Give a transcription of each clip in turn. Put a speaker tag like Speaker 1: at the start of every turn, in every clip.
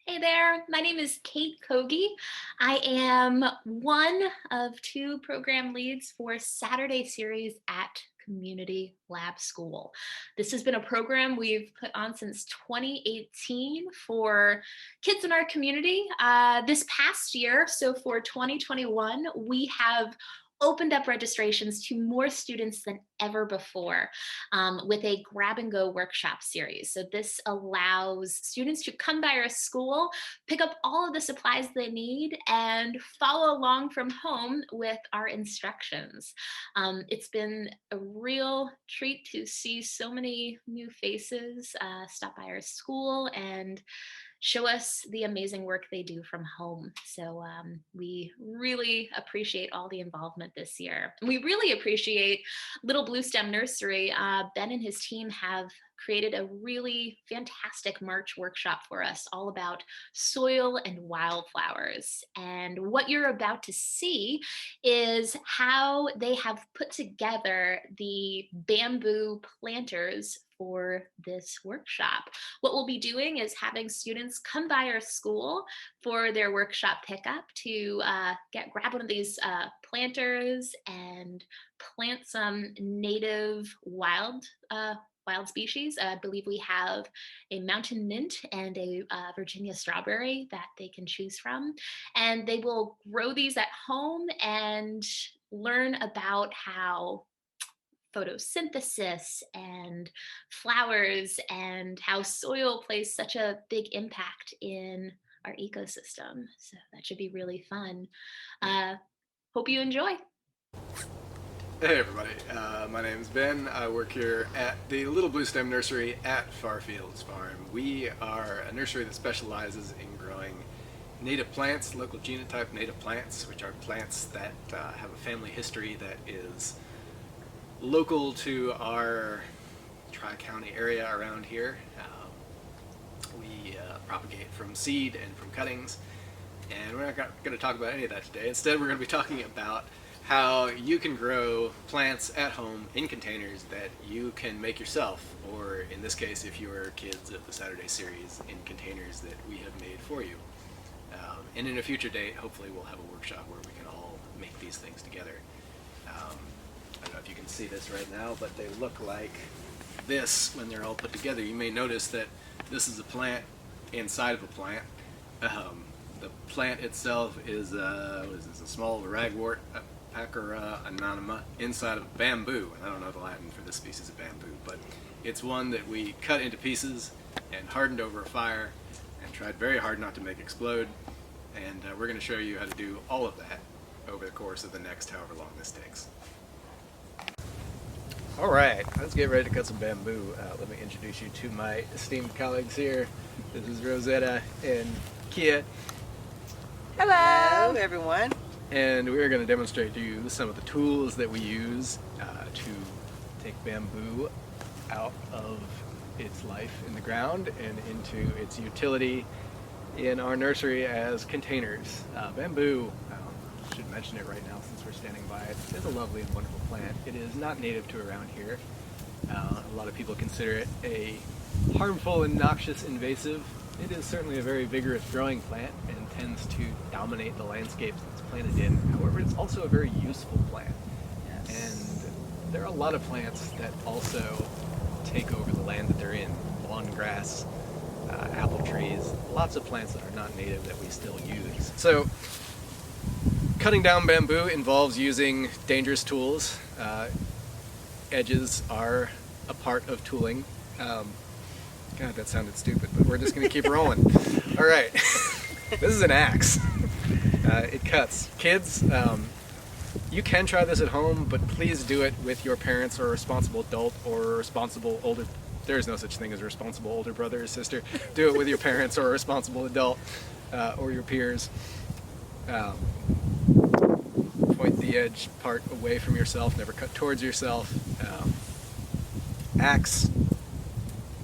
Speaker 1: Hey there, my name is Kate Kogi. I am one of two program leads for Saturday series at Community Lab School. This has been a program we've put on since 2018 for kids in our community. This past year, so for 2021, we have opened up registrations to more students than ever before with a grab and go workshop series. So this allows students to come by our school, pick up all of the supplies they need, and follow along from home with our instructions. It's been a real treat to see so many new faces stop by our school and show us the amazing work they do from home. So we really appreciate all the involvement this year. We really appreciate Little Bluestem Nursery. Ben and his team have created a really fantastic March workshop for us all about soil and wildflowers. And what you're about to see is how they have put together the bamboo planters for this workshop. What we'll be doing is having students come by our school for their workshop pickup to grab one of these planters and plant some native wild species. I believe we have a mountain mint and a Virginia strawberry that they can choose from. And they will grow these at home and learn about how photosynthesis and flowers and how soil plays such a big impact in our ecosystem. So that should be really fun. Hope you enjoy.
Speaker 2: Hey everybody, my name is Ben. I work here at the Little Bluestem Nursery at Farfields Farm. We are a nursery that specializes in growing native plants, local genotype native plants, which are plants that have a family history that is local to our Tri-County area around here. We propagate from seed and from cuttings, and we're not going to talk about any of that today. Instead, we're going to be talking about how you can grow plants at home in containers that you can make yourself, or in this case, if you are kids of the Saturday series, in containers that we have made for you. And in a future date, hopefully we'll have a workshop where we can all make these things together. I don't know if you can see this right now, but they look like this when they're all put together. You may notice that this is a plant inside of a plant. The plant itself is a small ragwort, Pachyra anonyma, inside of bamboo. And I don't know the Latin for this species of bamboo, but it's one that we cut into pieces and hardened over a fire and tried very hard not to make explode. And we're going to show you how to do all of that over the course of the next however long this takes. All right, let's get ready to cut some bamboo. Let me introduce you to my esteemed colleagues here. This is Rosetta and Kia.
Speaker 3: Hello everyone.
Speaker 2: And we're going to demonstrate to you some of the tools that we use to take bamboo out of its life in the ground and into its utility in our nursery as containers. Bamboo, I should mention it right now since we're standing by it, is a lovely and wonderful plant. It is not native to around here. A lot of people consider it a harmful and noxious invasive. It is certainly a very vigorous growing plant and tends to dominate the landscapes it's planted in. However, it's also a very useful plant. Yes. And there are a lot of plants that also take over the land that they're in. Lawn grass, apple trees, lots of plants that are not native that we still use. So, cutting down bamboo involves using dangerous tools. Edges are a part of tooling. God, that sounded stupid, but we're just going to keep rolling. All right, this is an axe. It cuts. Kids, you can try this at home, but please do it with your parents or a responsible adult or a responsible older. There is no such thing as a responsible older brother or sister. Do it with your parents or a responsible adult or your peers. Point the edge part away from yourself, never cut towards yourself. Axe,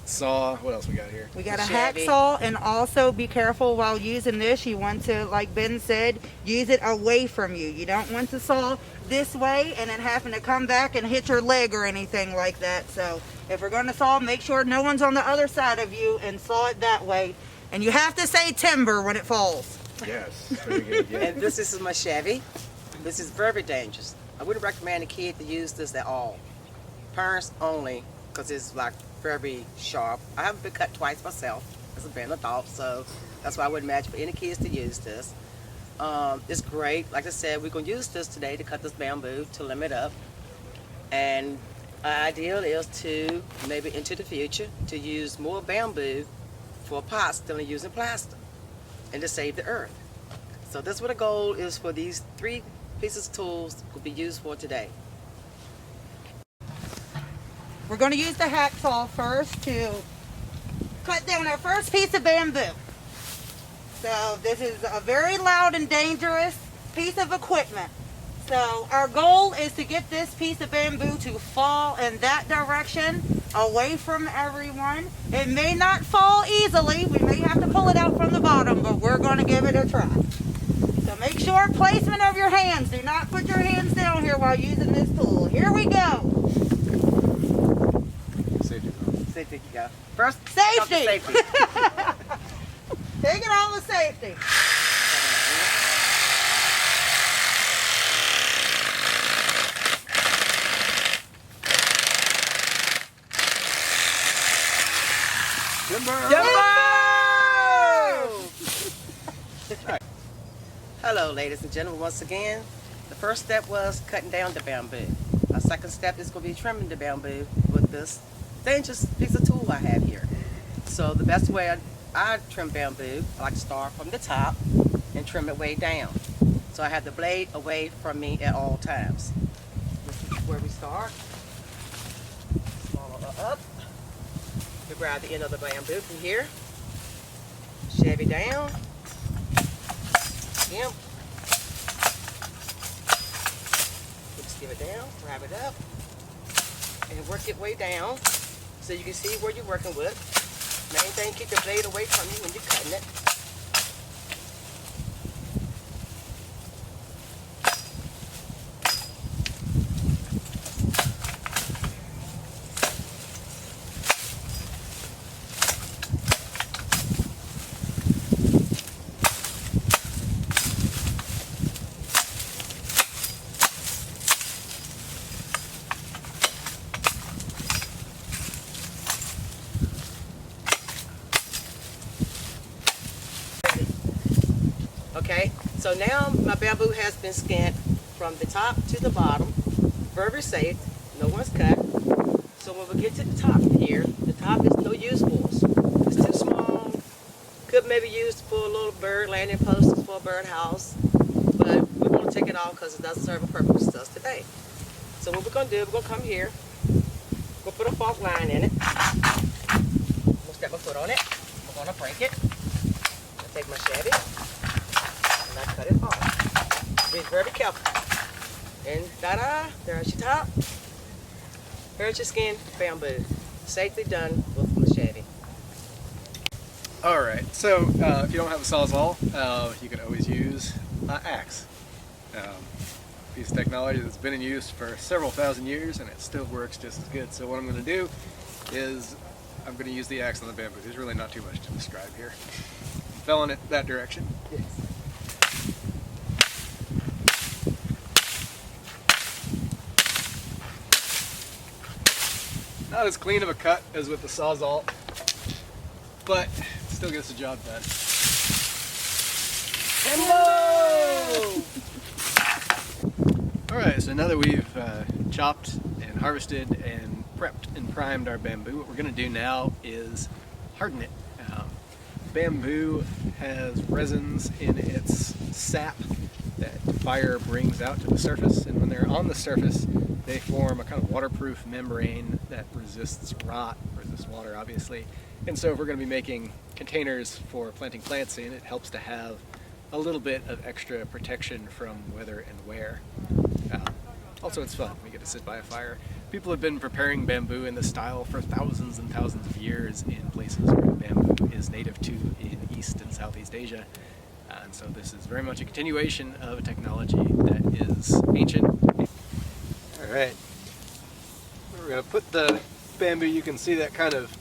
Speaker 2: saw, what else we got here?
Speaker 3: We got a hacksaw, and also be careful while using this. You want to, like Ben said, use it away from you. You don't want to saw this way and then having to come back and hit your leg or anything like that. So if we're going to saw, make sure no one's on the other side of you and saw it that way. And you have to say timber when it falls.
Speaker 2: Yes, very good. Yeah.
Speaker 4: And this is my Chevy. This is very dangerous. I wouldn't recommend a kid to use this at all. Parents only, because it's like very sharp. I haven't been cut twice myself as a being an adult, so that's why I wouldn't imagine for any kids to use this. It's great. Like I said, we're going to use this today to cut this bamboo to limit up. And our ideal is to, maybe into the future, to use more bamboo for pots than using plastic and to save the earth. So that's what the goal is for these 3 pieces of tools will be used for today.
Speaker 3: We're going to use the hacksaw first to cut down our first piece of bamboo. So this is a very loud and dangerous piece of equipment. So our goal is to get this piece of bamboo to fall in that direction, away from everyone. It may not fall easily. We may have to pull it out from the bottom, but we're going to give it a try. So make sure placement of your hands. Do not put your hands down here while using this tool. Here we go.
Speaker 2: Safety.
Speaker 4: Safety, you go. First,
Speaker 3: Safety.
Speaker 4: Safety.
Speaker 3: Take it all with safety.
Speaker 4: Hello, ladies and gentlemen. Once again, the first step was cutting down the bamboo. Our second step is going to be trimming the bamboo with this dangerous piece of tool I have here. So the best way I trim bamboo, I like to start from the top and trim it way down. So I have the blade away from me at all times. This is where we start. Follow up. We grab the end of the bamboo from here, shove it down. Yep. Just give it down, grab it up, and work it way down so you can see where you're working with. Main thing, keep the blade away from you when you're cutting it. Okay, so now my bamboo has been skinned from the top to the bottom, very safe, no one's cut. So when we get to the top here, the top is no use for us. It's too small, could maybe use for a little bird landing post for a birdhouse, but we want to take it off because it doesn't serve a purpose to us today. So what we're going to do, we're going to come here, we'll put a fork line in it, we'll step my foot on it, we're going to break it, I'll take my Chevy, and I cut it off. Be very careful. And ta-da, there's your top. Here's your skin bamboo. Safely done with machete.
Speaker 2: Alright, so if you don't have a sawzall, you can always use an axe. Piece of technology that's been in use for several thousand years and it still works just as good. So what I'm going to do is I'm going to use the axe on the bamboo. There's really not too much to describe here. Fell in it that direction.
Speaker 4: Yes.
Speaker 2: Not as clean of a cut as with the sawzall, but it still gets the job done. Alright, so now that we've chopped and harvested and prepped and primed our bamboo, what we're going to do now is harden it. Bamboo has resins in its sap that fire brings out to the surface, and when they're on the surface they form a kind of waterproof membrane that resists rot, resists water obviously, and so if we're going to be making containers for planting plants in, it helps to have a little bit of extra protection from weather and wear. Also it's fun, we get to sit by a fire. People have been preparing bamboo in this style for thousands and thousands of years in places where bamboo is native to in East and Southeast Asia. And so this is very much a continuation of a technology that is ancient. Alright, we're going to put the bamboo, you can see that kind of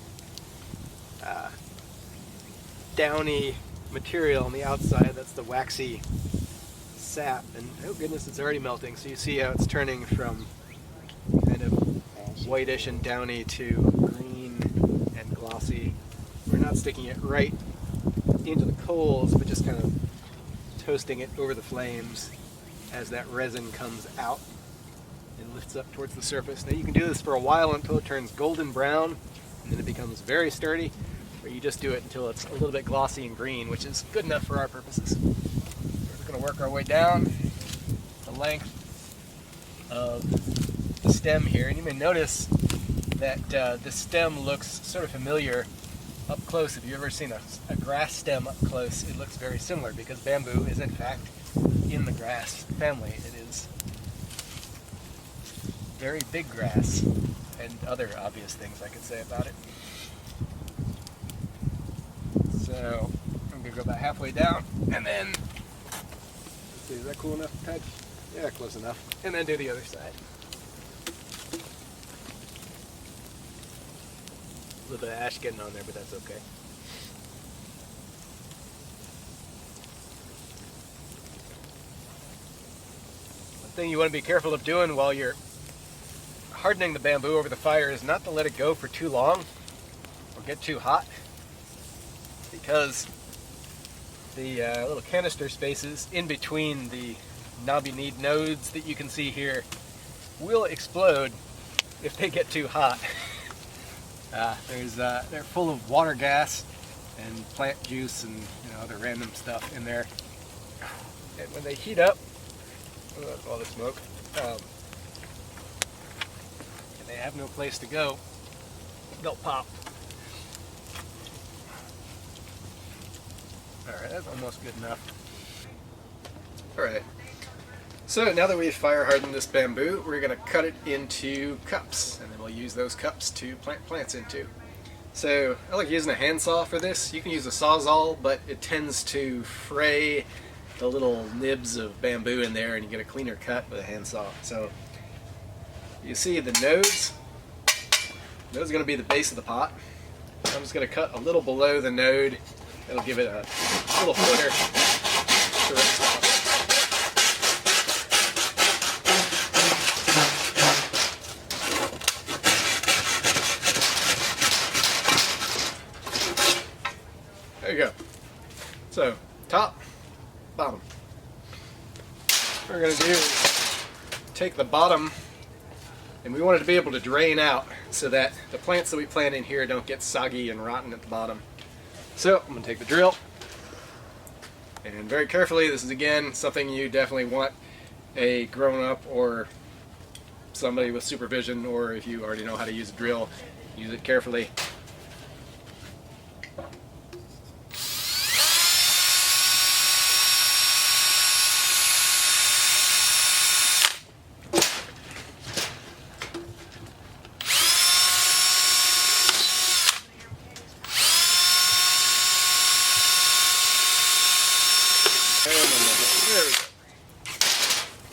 Speaker 2: downy material on the outside. That's the waxy sap, and oh goodness, it's already melting. So you see how it's turning from kind of whitish and downy to green and glossy. We're not sticking it right into the coals, but just kind of toasting it over the flames as that resin comes out and lifts up towards the surface. Now you can do this for a while until it turns golden brown, and then it becomes very sturdy, or you just do it until it's a little bit glossy and green, which is good enough for our purposes. We're just going to work our way down the length of the stem here, and you may notice that the stem looks sort of familiar up close. If you've ever seen a grass stem up close, it looks very similar because bamboo is in fact in the grass family. It is very big grass, and other obvious things I could say about it. So I'm going to go about halfway down, and then, let's see, is that cool enough to touch? Yeah, close enough. And then do the other side. A little bit of ash getting on there, but that's okay. One thing you want to be careful of doing while you're hardening the bamboo over the fire is not to let it go for too long or get too hot, because the little canister spaces in between the knobby-kneed nodes that you can see here will explode if they get too hot. They're full of water gas and plant juice and other random stuff in there. And when they heat up, that's all the smoke, and they have no place to go, they'll pop. Alright, that's almost good enough. Alright, so now that we've fire hardened this bamboo, we're going to cut it into cups, and then we'll use those cups to plant plants into. So I like using a handsaw for this. You can use a sawzall, but it tends to fray the little nibs of bamboo in there, and you get a cleaner cut with a handsaw. So you see the nodes. Those are going to be the base of the pot. I'm just going to cut a little below the node. It'll give it a little footer to rest off. There you go. So, top, bottom. What we're going to do is take the bottom, and we want it to be able to drain out so that the plants that we plant in here don't get soggy and rotten at the bottom. So I'm going to take the drill, and very carefully, this is again something you definitely want a grown-up or somebody with supervision, or if you already know how to use a drill, use it carefully. There we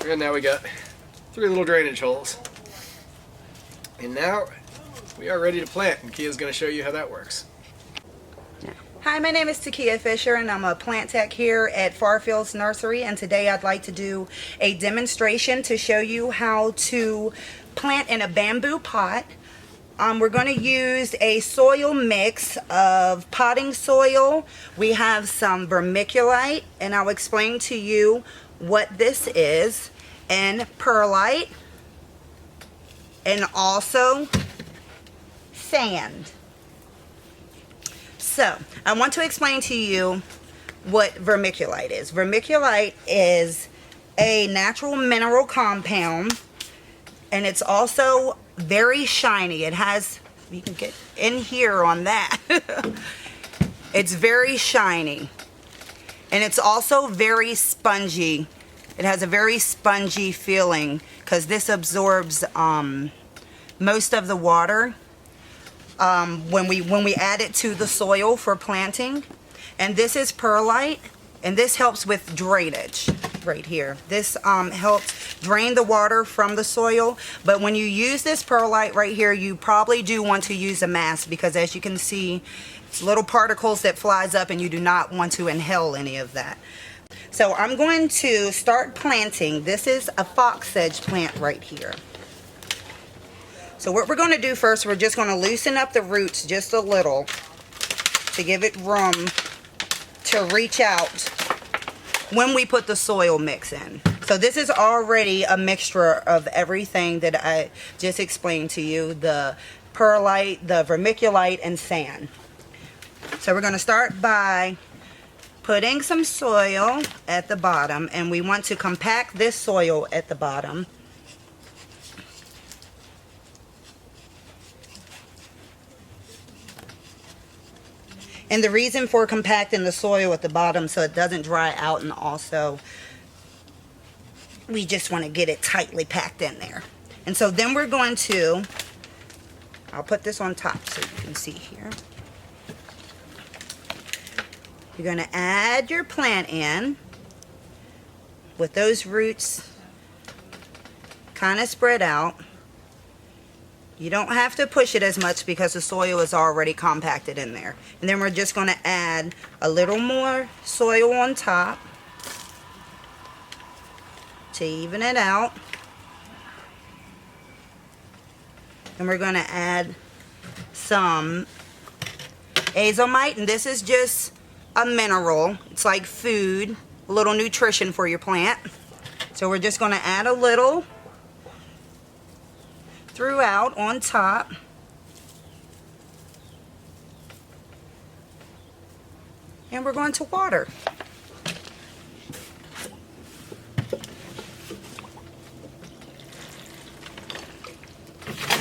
Speaker 2: go. And now we got 3 little drainage holes. And now we are ready to plant, and Kia's going to show you how that works.
Speaker 3: Hi, my name is Takia Fisher, and I'm a plant tech here at Farfield's Nursery, and today I'd like to do a demonstration to show you how to plant in a bamboo pot. We're going to use a soil mix of potting soil. We have some vermiculite, and I'll explain to you what this is, and perlite, and also sand. So, I want to explain to you what vermiculite is. Vermiculite is a natural mineral compound, and it's also very shiny. It has, you can get in here on that. It's very shiny. And it's also very spongy. It has a very spongy feeling because this absorbs most of the water when we add it to the soil for planting. And this is perlite, and this helps with drainage. right here. This helps drain the water from the soil, but when you use this perlite right here, you probably do want to use a mask, because as you can see, it's little particles that flies up, and you do not want to inhale any of that. So I'm going to start planting. This is a fox sedge plant right here. So what we're going to do first, we're just going to loosen up the roots just a little to give it room to reach out when we put the soil mix in. So this is already a mixture of everything that I just explained to you, the perlite, the vermiculite, and sand. So we're going to start by putting some soil at the bottom, and we want to compact this soil at the bottom. And the reason for compacting the soil at the bottom so it doesn't dry out, and also we just want to get it tightly packed in there. And so then we're going to, I'll put this on top so you can see here. You're going to add your plant in with those roots kind of spread out. You don't have to push it as much because the soil is already compacted in there. And then we're just going to add a little more soil on top to even it out. And we're going to add some azomite, and this is just a mineral. It's like food, a little nutrition for your plant. So we're just going to add a little throughout on top. And we're going to water.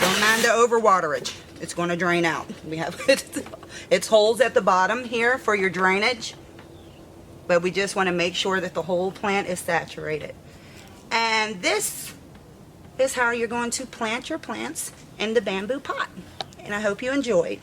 Speaker 3: Don't mind the overwaterage. It's going to drain out. We have it's holes at the bottom here for your drainage, but we just want to make sure that the whole plant is saturated. And this is how you're going to plant your plants in the bamboo pot. And I hope you enjoyed.